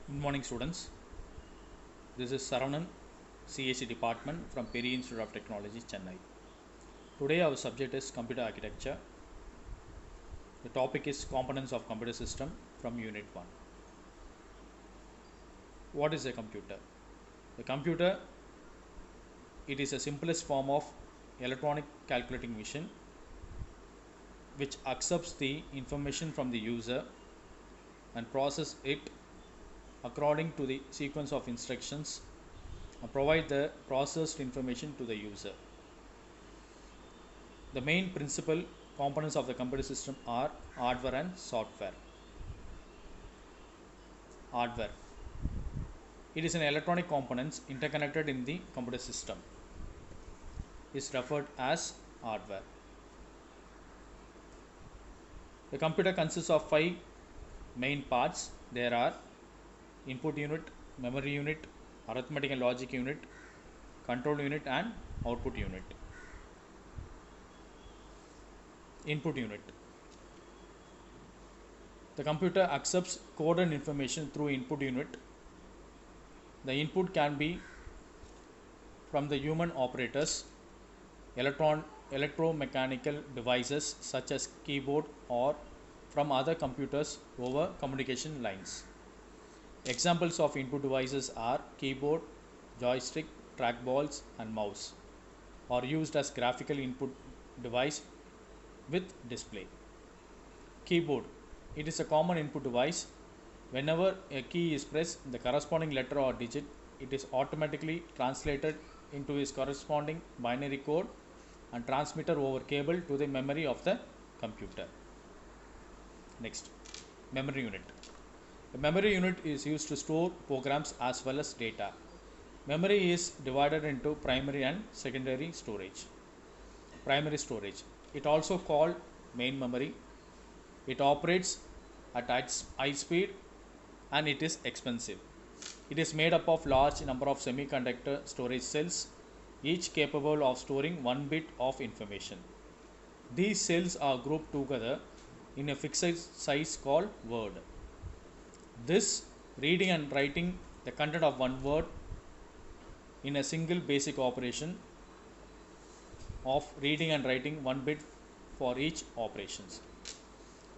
Good morning, students. This is Saravanan, CAC department from Peri Institute of Technology, Chennai. Today, our subject is computer architecture. The topic is components of computer system from Unit 1. What is a computer? The computer, it is a simplest form of electronic calculating machine which accepts the information from the user and process it according to the sequence of instructions and provide the processed information to the user. The main principal components of the computer system are hardware and software. Hardware. It is an electronic components interconnected in the computer system. Is referred as hardware. The computer consists of 5 main parts. There are input unit, memory unit, arithmetic and logic unit, control unit and output unit. Input unit. The computer accepts coded information through input unit. The input can be from the human operators, electromechanical devices such as keyboard, or from other computers over communication lines. Examples of input devices are keyboard, joystick, trackballs and mouse are used as graphical input device with display. Keyboard. It is a common input device. Whenever a key is pressed, the corresponding letter or digit, it is automatically translated into its corresponding binary code and transmitted over cable to the memory of the computer. Next, memory unit. The memory unit is used to store programs as well as data. Memory is divided into primary and secondary storage. Primary storage. It also called main memory. It operates at high speed and it is expensive. It is made up of large number of semiconductor storage cells, each capable of storing 1 bit of information. These cells are grouped together in a fixed size called word. This reading and writing the content of one word in a single basic operation of reading and writing 1 bit for each operations.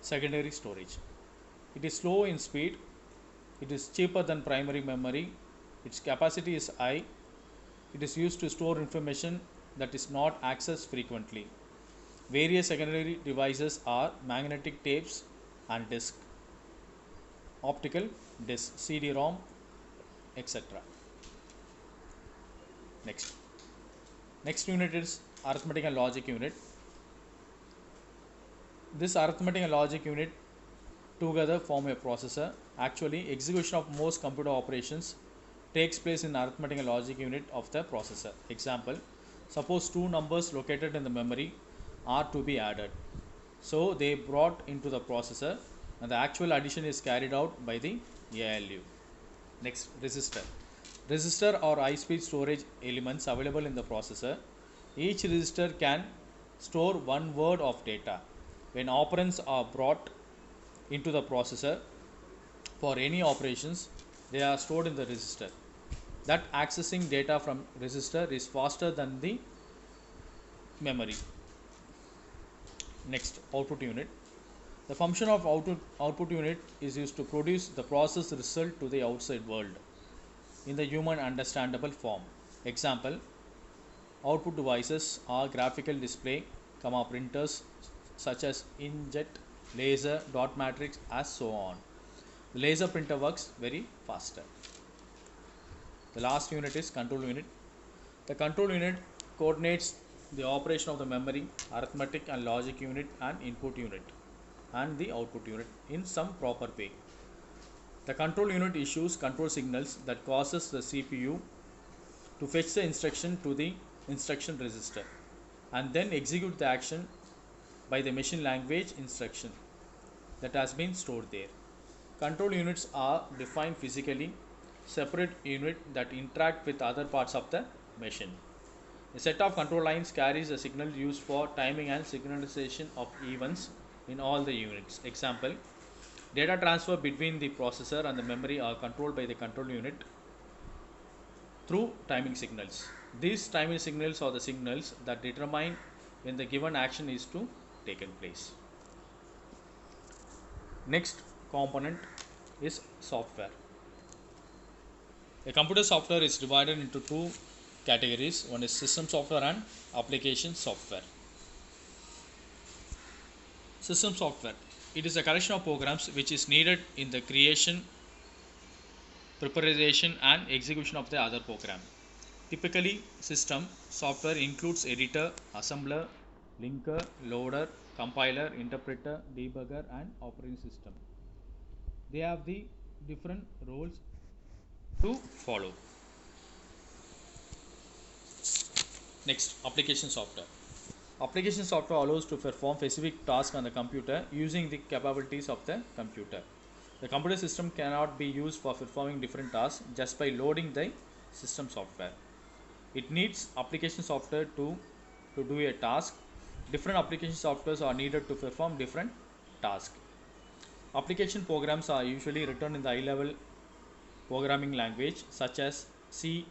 Secondary storage. It is slow in speed. It is cheaper than primary memory. Its capacity is high. It is used to store information that is not accessed frequently. Various secondary devices are magnetic tapes and disk, optical disk, CD-ROM, etc. Next unit is arithmetic and logic unit. This arithmetic and logic unit together form a processor. Actually, execution of most computer operations takes place in arithmetic and logic unit of the processor. Example, suppose two numbers located in the memory are to be added. So they brought into the processor and the actual addition is carried out by the ALU. Next, resistor. Resistor or high-speed storage elements available in the processor. Each resistor can store 1 word of data. When operands are brought into the processor for any operations, they are stored in the resistor. That accessing data from resistor is faster than the memory. Next, output unit. The function of output unit is used to produce the processed result to the outside world in the human understandable form. Example, output devices are graphical display, printers such as inkjet, laser, dot matrix, as so on. The laser printer works very faster. The last unit is control unit. The control unit coordinates the operation of the memory, arithmetic and logic unit and input unit and the output unit in some proper way. The control unit issues control signals that causes the CPU to fetch the instruction to the instruction register and then execute the action by the machine language instruction that has been stored there. Control units are defined physically, separate unit that interact with other parts of the machine. A set of control lines carries a signal used for timing and synchronization of events in all the units. Example, Data transfer between the processor and the memory are controlled by the control unit through timing signals. These timing signals are the signals that determine when the given action is to taken place. Next component is software. A computer software is divided into two categories. One is system software and application software. System software. It is a collection of programs which is needed in the creation, preparation and execution of the other program. Typically, system software includes editor, assembler, linker, loader, compiler, interpreter, debugger and operating system. They have the different roles to follow. Next, application software. Application software allows to perform specific tasks on the computer using the capabilities of the computer. The computer system cannot be used for performing different tasks just by loading the system software. It needs application software to do a task. Different application softwares are needed to perform different tasks. Application programs are usually written in the high-level programming language such as C,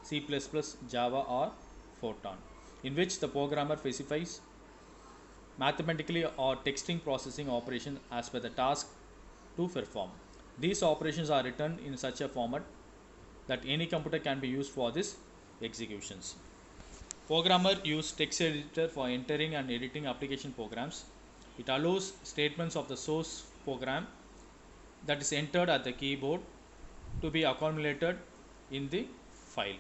C++, Java or Fortran, in which the programmer specifies mathematically or texting processing operations as per the task to perform. These operations are written in such a format that any computer can be used for these executions. Programmer use text editor for entering and editing application programs. It allows statements of the source program that is entered at the keyboard to be accumulated in the file.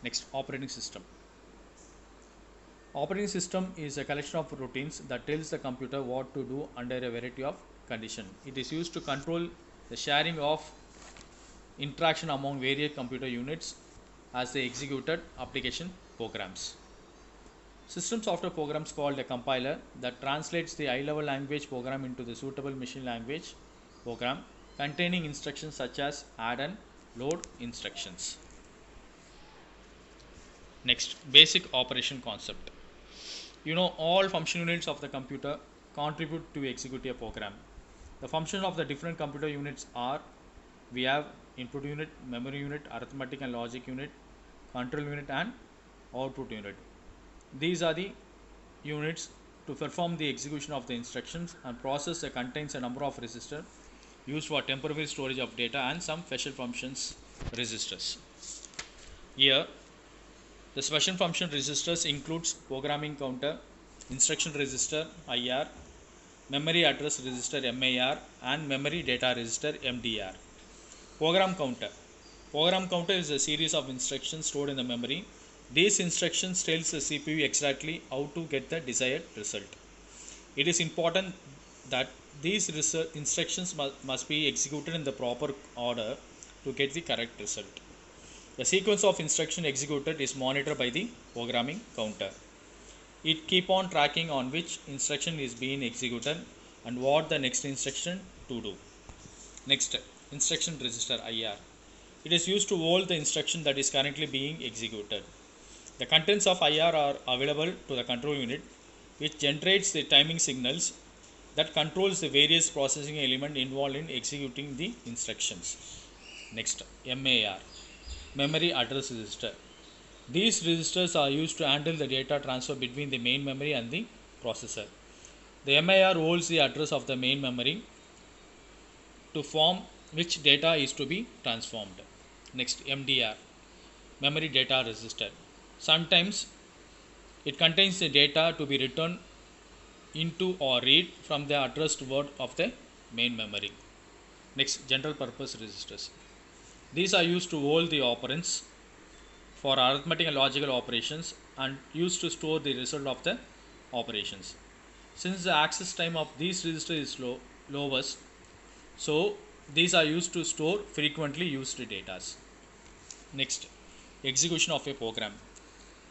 Next, operating system. Operating system is a collection of routines that tells the computer what to do under a variety of conditions. It is used to control the sharing of interaction among various computer units as they executed application programs. System software programs called a compiler that translates the high-level language program into the suitable machine language program containing instructions such as add and load instructions. Next, basic operation concept. All function units of the computer contribute to execute a program. The functions of the different computer units are: we have input unit, memory unit, arithmetic and logic unit, control unit and output unit. These are the units to perform the execution of the instructions and process that contains a number of registers used for temporary storage of data and some special functions registers. Here, the special function registers includes programming counter, instruction register IR, memory address register MAR and memory data register MDR. Program counter. Program counter is a series of instructions stored in the memory. These instructions tells the CPU exactly how to get the desired result. It is important that these instructions must be executed in the proper order to get the correct result. The sequence of instruction executed is monitored by the programming counter. It keeps on tracking on which instruction is being executed and what the next instruction to do. Next, instruction register IR. It is used to hold the instruction that is currently being executed. The contents of IR are available to the control unit, which generates the timing signals that controls the various processing element involved in executing the instructions. Next, MAR. Memory address register. These registers are used to handle the data transfer between the main memory and the processor. The MAR holds the address of the main memory to form which data is to be transformed. Next, MDR. Memory data register. Sometimes it contains the data to be written into or read from the addressed word of the main memory. Next, general purpose registers. These are used to hold the operands for arithmetic and logical operations and used to store the result of the operations. Since the access time of these registers is lowest, so these are used to store frequently used data. Next, execution of a program.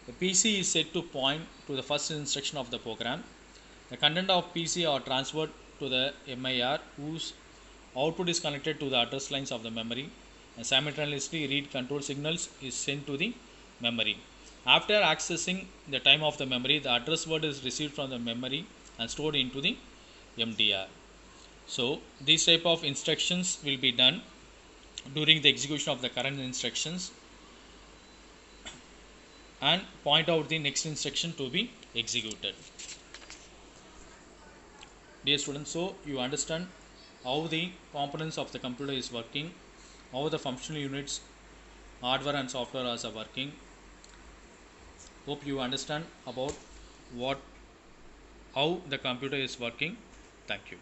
The PC is set to point to the first instruction of the program. The content of PC are transferred to the MIR, whose output is connected to the address lines of the memory, and simultaneously read control signals is sent to the memory. After accessing the time of the memory, the address word is received from the memory and stored into the MDR. So these type of instructions will be done during the execution of the current instructions, and point out the next instruction to be executed. Dear students, so you understand how the components of the computer is working, how the functional units, hardware and software are working. Hope you understand about what how the computer is working. Thank you.